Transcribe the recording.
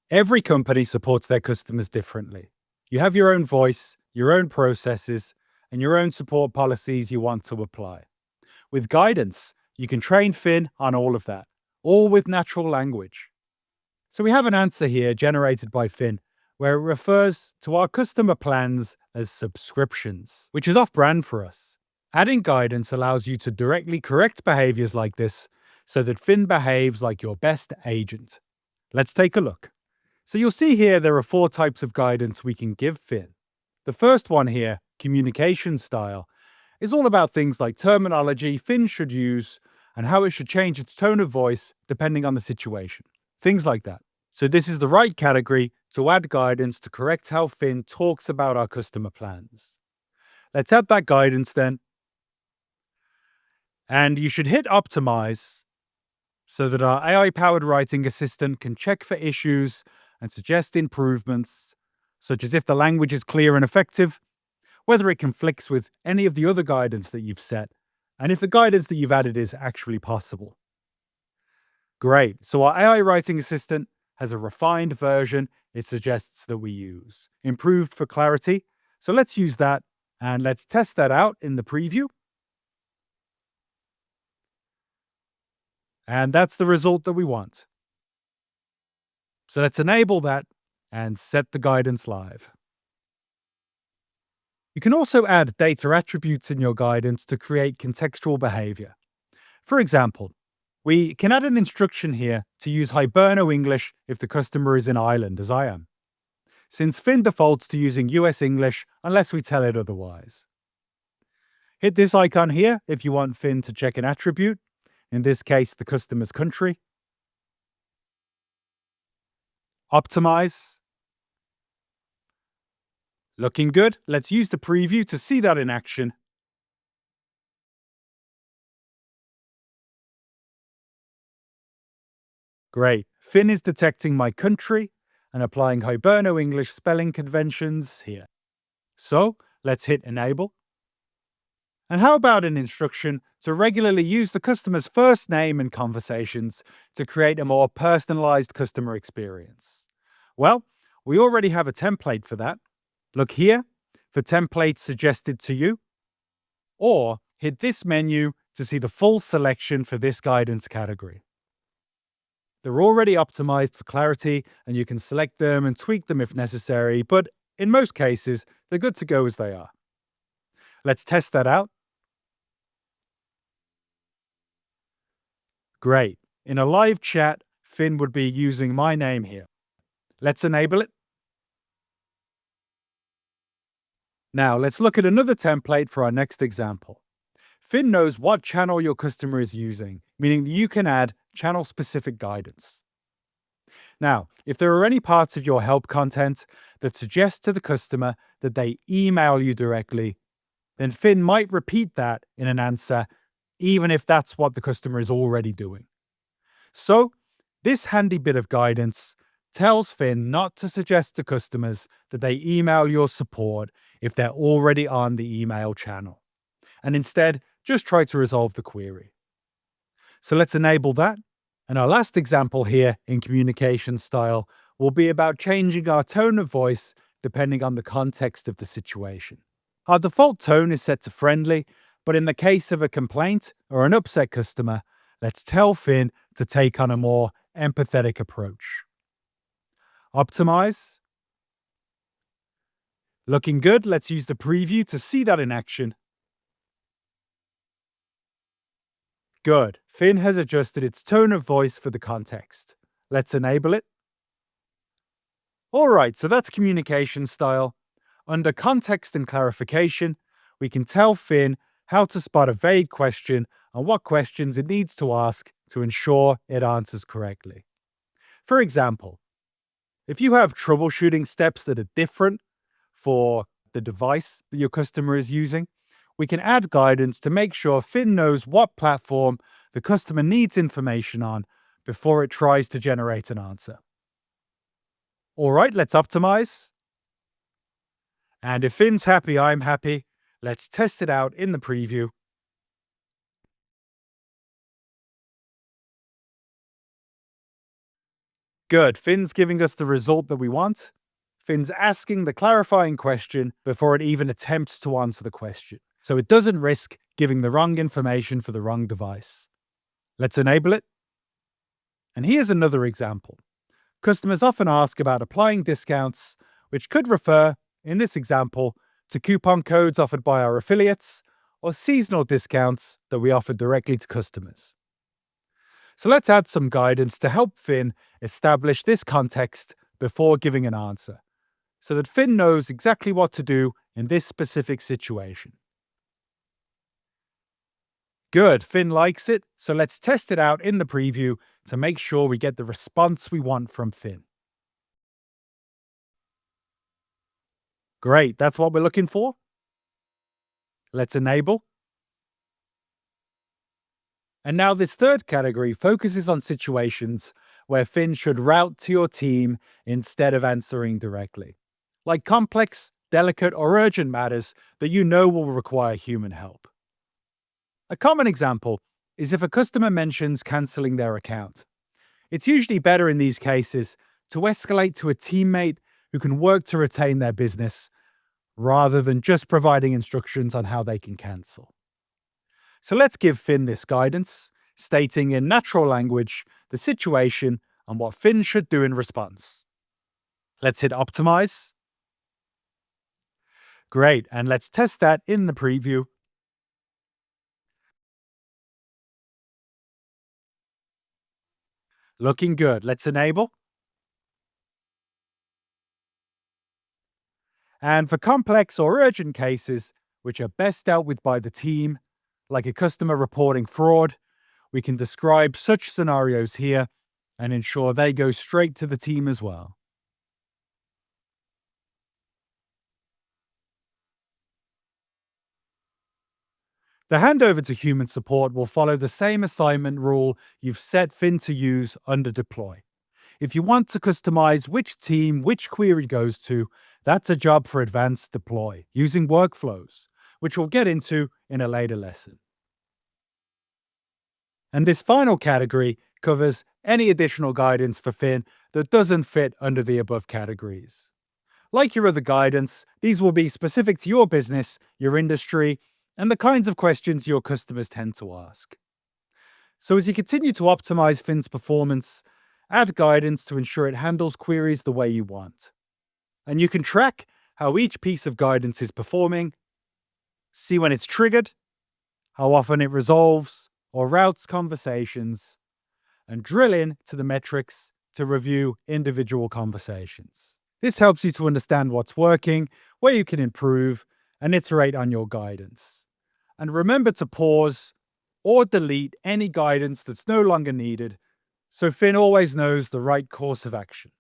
Every company supports their customers differently. You have your own voice, your own processes, and your own support policies you want to apply. With guidance, you can train Finn on all of that, all with natural language. So we have an answer here generated by Finn, where it refers to our customer plans as subscriptions, which is off brand for us. Adding guidance allows you to directly correct behaviors like this so that Finn behaves like your best agent. Let's take a look. So you'll see here there are 4 types of guidance we can give Finn. The first one here, communication style, is all about things like terminology Finn should use and how it should change its tone of voice depending on the situation. Things like that. So this is the right category to add guidance to correct how Finn talks about our customer plans. Let's add that guidance then. And you should hit optimize so that our AI-powered writing assistant can check for issues and suggest improvements, such as if the language is clear and effective, whether it conflicts with any of the other guidance that you've set, and if the guidance that you've added is actually possible. Great. So our AI writing assistant has a refined version it suggests that we use, improved for clarity. So let's use that and let's test that out in the preview. And that's the result that we want. So let's enable that and set the guidance live. You can also add data attributes in your guidance to create contextual behavior. For example, we can add an instruction here to use Hiberno English if the customer is in Ireland, as I am, since Finn defaults to using US English unless we tell it otherwise. Hit this icon here if you want Finn to check an attribute, in this case, the customer's country. Optimize. Looking good. Let's use the preview to see that in action. Great. Finn is detecting my country and applying Hiberno English spelling conventions here. So let's hit enable. And how about an instruction to regularly use the customer's first name in conversations to create a more personalized customer experience? Well, we already have a template for that. Look here for templates suggested to you, or hit this menu to see the full selection for this guidance category. They're already optimized for clarity, and you can select them and tweak them if necessary, but in most cases, they're good to go as they are. Let's test that out. Great. In a live chat, Finn would be using my name here. Let's enable it. Now, let's look at another template for our next example. Finn knows what channel your customer is using, meaning that you can add channel-specific guidance. Now, if there are any parts of your help content that suggest to the customer that they email you directly, then Finn might repeat that in an answer, even if that's what the customer is already doing. So, this handy bit of guidance tells Finn not to suggest to customers that they email your support if they're already on the email channel, and instead just try to resolve the query. So let's enable that. And our last example here in communication style will be about changing our tone of voice depending on the context of the situation. Our default tone is set to friendly, but in the case of a complaint or an upset customer, let's tell Finn to take on a more empathetic approach. Optimize. Looking good. Let's use the preview to see that in action. Good. Finn has adjusted its tone of voice for the context. Let's enable it. All right, so that's communication style. Under context and clarification, we can tell Finn how to spot a vague question and what questions it needs to ask to ensure it answers correctly. For example, if you have troubleshooting steps that are different for the device that your customer is using, we can add guidance to make sure Finn knows what platform the customer needs information on before it tries to generate an answer. All right, let's optimize. And if Finn's happy, I'm happy. Let's test it out in the preview. Good, Finn's giving us the result that we want. Finn's asking the clarifying question before it even attempts to answer the question, so it doesn't risk giving the wrong information for the wrong device. Let's enable it. And here's another example. Customers often ask about applying discounts, which could refer, in this example, to coupon codes offered by our affiliates or seasonal discounts that we offer directly to customers. So let's add some guidance to help Finn establish this context before giving an answer, so that Finn knows exactly what to do in this specific situation. Good, Finn likes it, so let's test it out in the preview to make sure we get the response we want from Finn. Great, that's what we're looking for. Let's enable. And now this third category focuses on situations where Finn should route to your team instead of answering directly, like complex, delicate, or urgent matters that you know will require human help. A common example is if a customer mentions canceling their account. It's usually better in these cases to escalate to a teammate who can work to retain their business rather than just providing instructions on how they can cancel. So let's give Finn this guidance, stating in natural language the situation and what Finn should do in response. Let's hit optimize. Great, and let's test that in the preview. Looking good. Let's enable. And for complex or urgent cases, which are best dealt with by the team, like a customer reporting fraud, we can describe such scenarios here and ensure they go straight to the team as well. The handover to human support will follow the same assignment rule you've set Finn to use under deploy. If you want to customize which team which query goes to, that's a job for advanced deploy using workflows, which we'll get into in a later lesson. And this final category covers any additional guidance for Finn that doesn't fit under the above categories. Like your other guidance, these will be specific to your business, your industry, and the kinds of questions your customers tend to ask. So as you continue to optimize Finn's performance, add guidance to ensure it handles queries the way you want. And you can track how each piece of guidance is performing, see when it's triggered, how often it resolves or routes conversations, and drill in to the metrics to review individual conversations. This helps you to understand what's working, where you can improve, and iterate on your guidance. And remember to pause or delete any guidance that's no longer needed, so Finn always knows the right course of action.